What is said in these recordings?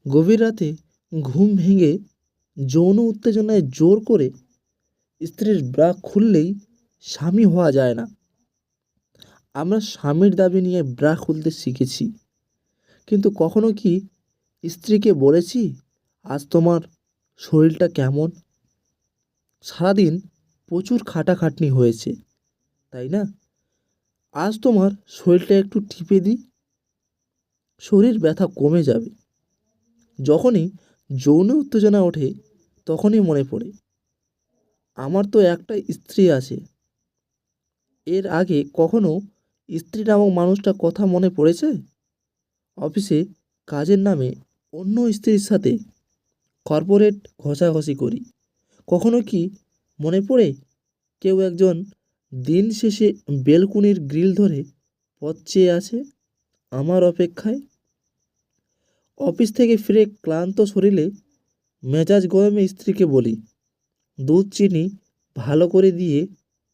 গভীর রাতে ঘুম ভেঙে যৌন উত্তেজনায় জোর করে স্ত্রীর ব্রা খুললেই স্বামী হওয়া যায় না। আমরা স্বামীর দাবি নিয়ে ব্রা খুলতে শিখেছি, কিন্তু কখনো কি স্ত্রীকে বলেছি, আজ তোমার শরীরটা কেমন? সারাদিন প্রচুর খাটাখাটনি হয়েছে, তাই না? আজ তোমার শরীরটা একটু টিপে দিই, শরীর ব্যথা কমে যাবে। যখনই যৌন উত্তেজনা ওঠে তখনই মনে পড়ে, আমার তো একটা স্ত্রী আছে। এর আগে কখনো স্ত্রী নামক মানুষটা কথা মনে পড়েছে? অফিসে কাজের নামে অন্য স্ত্রীর সাথে কর্পোরেট ঘষাঘষি করি, কখনো কি মনে পড়ে কেউ একজন দিন শেষে বেলকুনির গ্রিল ধরে পথ চেয়ে আছে আমার অপেক্ষায়? অফিস থেকে ফিরে ক্লান্ত শরীরে মেজাজ গরমে স্ত্রীকে বলি, দুধ চিনি ভালো করে দিয়ে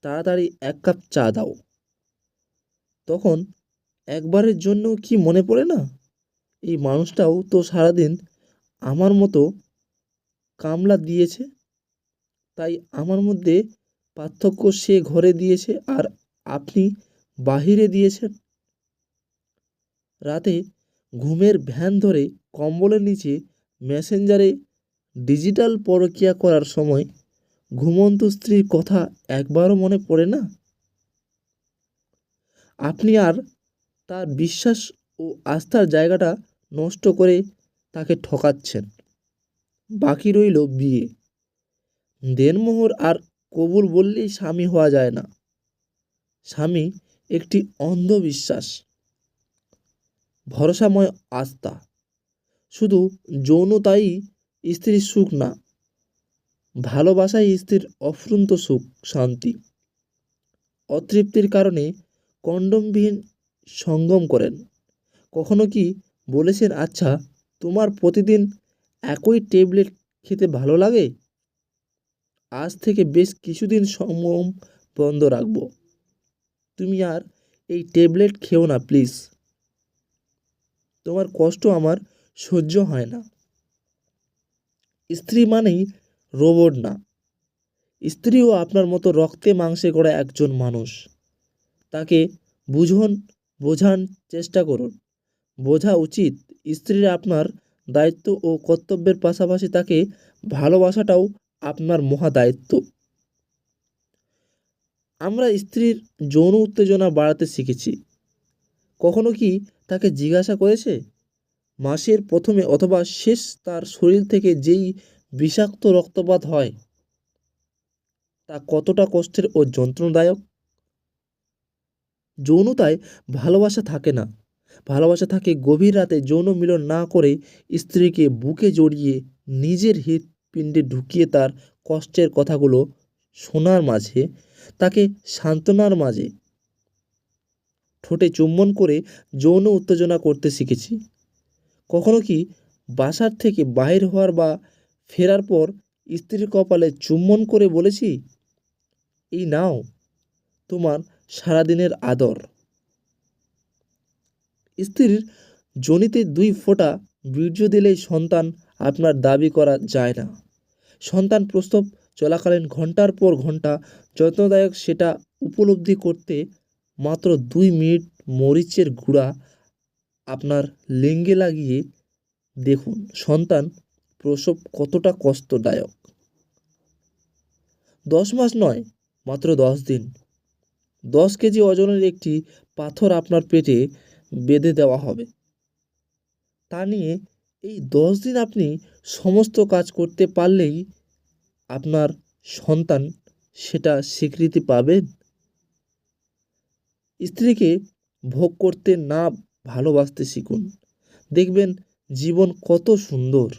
তাড়াতাড়ি 1 কাপ চা দাও। তখন একবারের জন্য কি মনে পড়ে না, এই মানুষটাও তো সারাদিন আমার মতো কামলা দিয়েছে, তাই আমার মধ্যে পার্থক্য সে ঘরে দিয়েছে আর আপনি বাহিরে দিয়েছেন। রাতে ঘুমের ভ্যান ধরে কম্বলের নিচে মেসেঞ্জারে ডিজিটাল পরকীয়া করার সময় ঘুমন্ত স্ত্রীর কথা একবারও মনে পড়ে না? আপনি আর তার বিশ্বাস ও আস্থার জায়গাটা নষ্ট করে তাকে ঠকাচ্ছেন। বাকি রইল বিয়ে। দেনমোহর আর কবুল বললেই স্বামী হওয়া যায় না। স্বামী একটি অন্ধবিশ্বাস, ভরসাময় আস্থা। শুধু যৌনতাই স্ত্রীর সুখ না, ভালোবাসাই স্ত্রীর অফুরন্ত সুখ শান্তি। অতৃপ্তির কারণে কন্ডমবিহীন সঙ্গম করেন। কখনো কি বলেছেন, আচ্ছা তোমার প্রতিদিন একই ট্যাবলেট খেতে ভালো লাগে, আজ থেকে বেশ কিছুদিন সঙ্গম বন্ধ রাখবো, তুমি আর এই ট্যাবলেট খেও না প্লিজ, তোমার কষ্ট আমার সহ্য হয় না। স্ত্রী মানেই রোবট না, স্ত্রীও আপনার মতো রক্তে মাংসে গড়া একজন মানুষ। তাকে বুঝুন, বোঝার চেষ্টা করুন। বোঝা উচিত স্ত্রীর আপনার দায়িত্ব ও কর্তব্যের পাশাপাশি তাকে ভালোবাসাটাও আপনার মহা দায়িত্ব। আমরা স্ত্রীর যৌন উত্তেজনা বাড়াতে শিখেছি, কখনো কি তাকে জিজ্ঞাসা করেছে মাসের প্রথমে অথবা শেষ তার শরীর থেকে যেই বিষাক্ত রক্তপাত হয় তা কতটা কষ্টের ও যন্ত্রণাদায়ক? যৌনতায় ভালোবাসা থাকে না, ভালোবাসা থাকে গভীর রাতে যৌন মিলন না করে স্ত্রীকে বুকে জড়িয়ে নিজের হৃৎপিণ্ডে ঢুকিয়ে তার কষ্টের কথাগুলো শোনার মাঝে, তাকে সান্ত্বনার মাঝে ঠোঁটে চুম্বন করে যৌন উত্তেজনা করতে শিখেছি। কখনো কি বাসার থেকে বাহির হওয়ার বা ফেরার পর স্ত্রীর কপালে চুম্বন করে বলেছি, এই নাও তোমার সারাদিনের আদর? স্ত্রীর যোনিতে 2 ফোঁটা বীর্য দিলেই সন্তান আপনার দাবি করা যায় না। সন্তান প্রসব চলাকালীন ঘন্টার পর ঘন্টা যত্নদায়ক সেটা উপলব্ধি করতে মাত্র 2 মিনিট মরিচের গুঁড়া আপনার লিঙ্গে লাগিয়ে দেখুন সন্তান প্রসব কতটা কষ্টদায়ক। 10 মাস নয়, মাত্র 10 দিন। 10 কেজি ওজনের একটি পাথর আপনার পেটে বেঁধে দেওয়া হবে। তা নিয়ে এই 10 দিন আপনি সমস্ত কাজ করতে পারলেই আপনার সন্তান সেটা স্বীকৃতি পাবেন। স্ত্রীকে ভোগ করতে না ভালোবাসতে শিখুন, দেখবেন জীবন কত সুন্দর।